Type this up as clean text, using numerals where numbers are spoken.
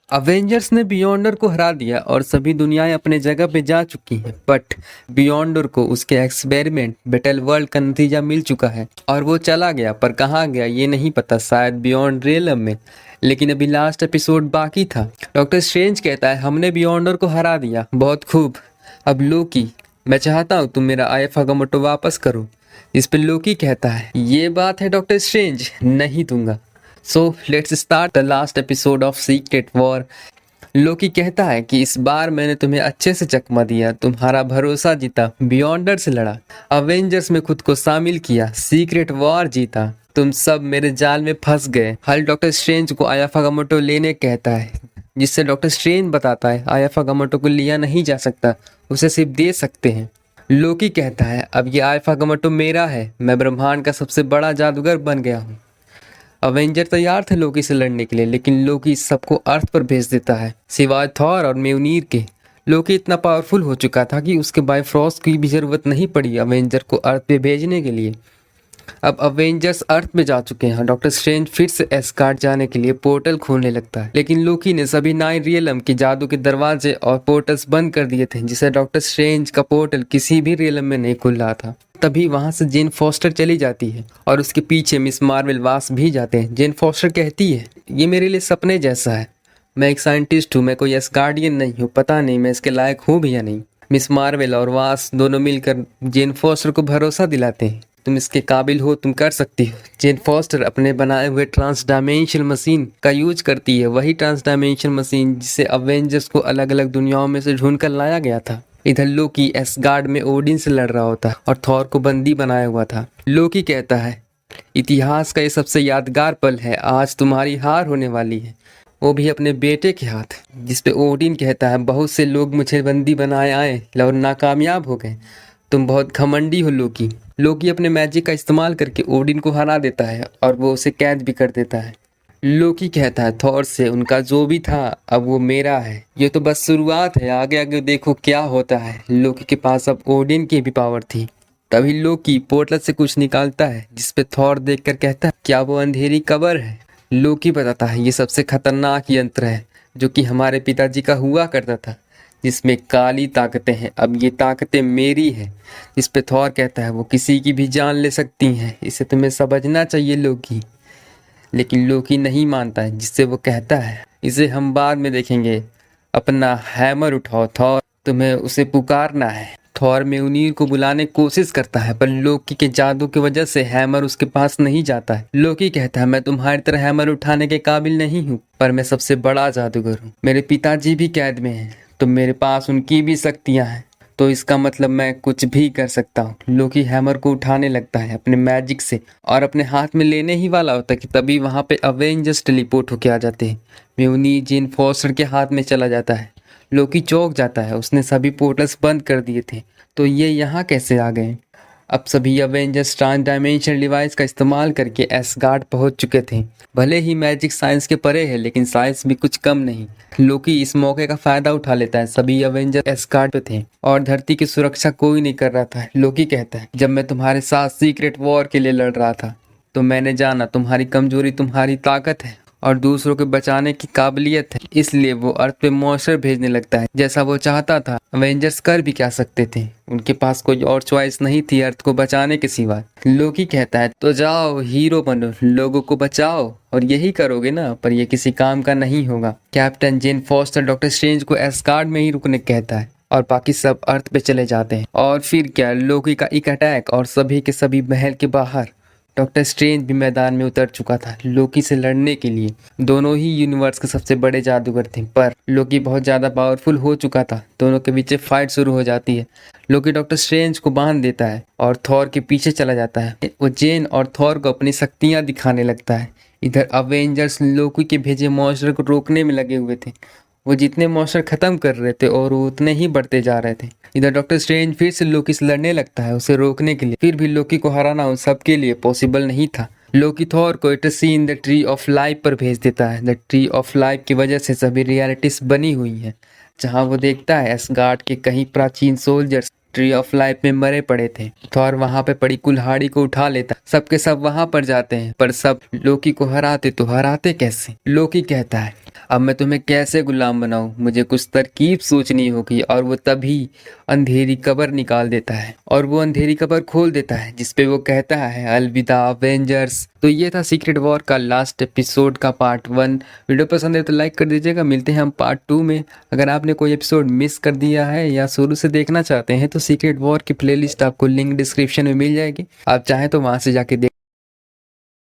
Avengers ने बियॉन्डर को हरा दिया और सभी दुनियाएं अपने जगह पे जा चुकी हैं, बट बियॉन्डर को उसके एक्सपेरिमेंट बैटल वर्ल्ड का नतीजा मिल चुका है और वो चला गया, पर कहाँ गया ये नहीं पता, शायद बियॉन्ड रियलम में। लेकिन अभी लास्ट एपिसोड बाकी था। डॉक्टर स्ट्रेंज कहता है हमने बियॉन्डर को हरा दिया, बहुत खूब। अब लोकी, मैं चाहता हूँ तुम मेरा आयफ अगामोटो वापस करो। इस पे लोकी कहता है ये बात है डॉक्टर स्ट्रेंज, नहीं दूंगा। So let's start the last episode of secret war. Loki कहता है कि इस बार मैंने तुम्हें अच्छे से चकमा दिया, तुम्हारा भरोसा जीता, बियॉन्डर से लड़ा, अवेंजर्स में खुद को शामिल किया, सीक्रेट वॉर जीता, तुम सब मेरे जाल में फंस गए। हल्क डॉक्टर स्ट्रेंज को आयाफ अगामोटो लेने कहता है, जिससे डॉक्टर स्ट्रेंज बताता है आयाफ अगामोटो को लिया नहीं जा सकता, उसे सिर्फ दे सकते हैं। लोकी कहता है अब ये आयाफ अगामोटो मेरा है, मैं ब्रह्मांड का सबसे बड़ा जादूगर बन गया हूँ। अवेंजर तैयार थे लोकी से लड़ने के लिए, लेकिन लोकी सबको अर्थ पर भेज देता है सिवाय थॉर और म्योनीर के। लोकी इतना पावरफुल हो चुका था कि उसके बायफ्रॉस्ट की भी जरूरत नहीं पड़ी अवेंजर को अर्थ पे भेजने के लिए। अब अवेंजर्स अर्थ में जा चुके हैं। डॉक्टर स्ट्रेंज फिर से एस्गार्ड जाने के लिए पोर्टल खोलने लगता है, लेकिन लोकी ने सभी 9 रियलम के जादू के दरवाजे और पोर्टल्स बंद कर दिए थे, जिससे डॉक्टर स्ट्रेंज का पोर्टल किसी भी रियलम में नहीं खुल रहा था। तभी वहां से जेन फॉस्टर चली जाती है और उसके पीछे मिस मार्वल वास भी जाते हैं। जेन फॉस्टर कहती है ये मेरे लिए सपने जैसा है, मैं एक साइंटिस्ट हूँ, मैं कोई एस्गार्डियन नहीं हूँ, पता नहीं मैं इसके लायक हूँ भी या नहीं। मिस मार्वल और वास दोनों मिलकर जेन फॉस्टर को भरोसा दिलाते हैं तुम इसके काबिल हो, तुम कर सकती हो। जेन फॉस्टर अपने बनाए हुए ट्रांस डायमेंशन मशीन का यूज करती है, वही ट्रांस डायमेंशन मशीन जिसे अवेंजर्स को अलग अलग दुनियाओं में से ढूंढ कर लाया गया था। इधर लोकी एस्गार्ड में ओडिन से लड़ रहा होता और थॉर को बंदी बनाया हुआ था। लोकी कहता है इतिहास का ये सबसे यादगार पल है, आज तुम्हारी हार होने वाली है, वो भी अपने बेटे के हाथ। जिस पे ओडिन कहता है बहुत से लोग मुझे बंदी बनाए आए और नाकामयाब हो गए, तुम बहुत घमंडी हो लोकी। लोकी अपने मैजिक का इस्तेमाल करके ओडिन को हरा देता है और वो उसे कैद भी कर देता है। लोकी कहता है थॉर से उनका जो भी था अब वो मेरा है, ये तो बस शुरुआत है, आगे आगे देखो क्या होता है। लोकी के पास अब ओडिन की भी पावर थी। तभी लोकी पोर्टल से कुछ निकालता है, जिसपे थॉर देखकर कहता है क्या वो अंधेरी कब्र है। लोकी बताता है ये सबसे खतरनाक यंत्र है जो कि हमारे पिताजी का हुआ करता था, जिसमें काली ताकतें हैं, अब ये ताकतें मेरी है। इस पे थॉर कहता है वो किसी की भी जान ले सकती हैं, इसे तुम्हें समझना चाहिए लोकी। लेकिन लोकी नहीं मानता है, जिससे वो कहता है इसे हम बाद में देखेंगे, अपना हैमर उठाओ थॉर, तुम्हें उसे पुकारना है। थॉर म्योनीर को बुलाने की कोशिश करता है, पर लोकी के जादू की वजह से हैमर उसके पास नहीं जाता है। लोकी कहता है मैं तुम्हारी तरह हैमर उठाने के काबिल नहीं हूँ, पर मैं सबसे बड़ा जादूगर हूँ, मेरे पिताजी भी कैद में हैं, तो मेरे पास उनकी भी शक्तियाँ हैं, तो इसका मतलब मैं कुछ भी कर सकता हूँ। लोकी हैमर को उठाने लगता है अपने मैजिक से और अपने हाथ में लेने ही वाला होता है कि तभी वहाँ पे अवेंजर्स टेलीपोर्ट होके आ जाते हैं। म्योनीर जेन फॉस्टर के हाथ में चला जाता है। लोकी चौंक जाता है, उसने सभी पोर्टल्स बंद कर दिए थे, तो ये यहाँ कैसे आ गए। अब सभी अवेंजर्स ट्रांस डायमेंशनल डिवाइस का इस्तेमाल करके एस्गार्ड पहुंच चुके थे। भले ही मैजिक साइंस के परे है, लेकिन साइंस भी कुछ कम नहीं। लोकी इस मौके का फायदा उठा लेता है। सभी अवेंजर एस्गार्ड पे थे और धरती की सुरक्षा कोई नहीं कर रहा था। लोकी कहता है जब मैं तुम्हारे साथ सीक्रेट वॉर के लिए लड़ रहा था तो मैंने जाना तुम्हारी कमजोरी तुम्हारी ताकत है और दूसरों को बचाने की काबिलियत है, इसलिए वो अर्थ पे मॉन्स्टर भेजने लगता है जैसा वो चाहता था। अवेंजर्स कर भी क्या सकते थे, उनके पास कोई और चॉइस नहीं थी अर्थ को बचाने के सिवा। लोकी कहता है तो जाओ हीरो बनो, लोगों को बचाओ, और यही करोगे ना, पर ये किसी काम का नहीं होगा। कैप्टन जेन फॉस्टर डॉक्टर स्ट्रेंज को एस्गार्ड में ही रुकने कहता है और बाकी सब अर्थ पे चले जाते हैं। और फिर क्या, लोकी का एक अटैक और सभी के सभी महल के बाहर। डॉक्टर स्ट्रेंज भी मैदान में उतर चुका था लोकी से लड़ने के लिए। दोनों ही यूनिवर्स के सबसे बड़े जादूगर थे, पर लोकी बहुत ज़्यादा पावरफुल हो चुका था। दोनों के बीच फाइट शुरू हो जाती है। लोकी डॉक्टर स्ट्रेंज को बांध देता है और थॉर के पीछे चला जाता है। वो जेन और थॉर को अपनी शक्तियाँ दिखाने लगता है। इधर अवेंजर्स लोकी के भेजे मॉन्स्टर को रोकने में लगे हुए थे। वो जितने मॉन्स्टर खत्म कर रहे थे और वो उतने ही बढ़ते जा रहे थे। इधर डॉक्टर स्ट्रेंज फिर से लोकी से लड़ने लगता है उसे रोकने के लिए। फिर भी लोकी को हराना उन सबके लिए पॉसिबल नहीं था। लोकी थॉर को it seen the tree of life पर भेज देता है। द ट्री ऑफ लाइफ की वजह से सभी रियलिटीज बनी हुई हैं, जहां वो देखता है एस्गार्ड के कहीं प्राचीन सोल्जर्स ट्री ऑफ लाइफ में मरे पड़े थे। थॉर वहां पे पड़ी कुल्हाड़ी को उठा लेता, सबके सब वहां पर जाते हैं, पर सब लोकी को हराते तो हराते कैसे। लोकी कहता है अब मैं तुम्हें कैसे गुलाम बनाऊं, मुझे कुछ तरकीब सोचनी होगी। और वो तभी अंधेरी कबर निकाल देता है और वो अंधेरी कबर खोल देता है जिसपे वो कहता है अलविदा अवेंजर्स। तो ये था सीक्रेट वॉर का लास्ट एपिसोड का पार्ट 1। वीडियो पसंद है तो लाइक कर दीजिएगा। मिलते हैं हम पार्ट 2 में। अगर आपने कोई एपिसोड मिस कर दिया है या शुरू से देखना चाहते हैं तो सीक्रेट वॉर की प्लेलिस्ट आपको लिंक डिस्क्रिप्शन में मिल जाएगी, आप चाहें तो वहां से जाके देख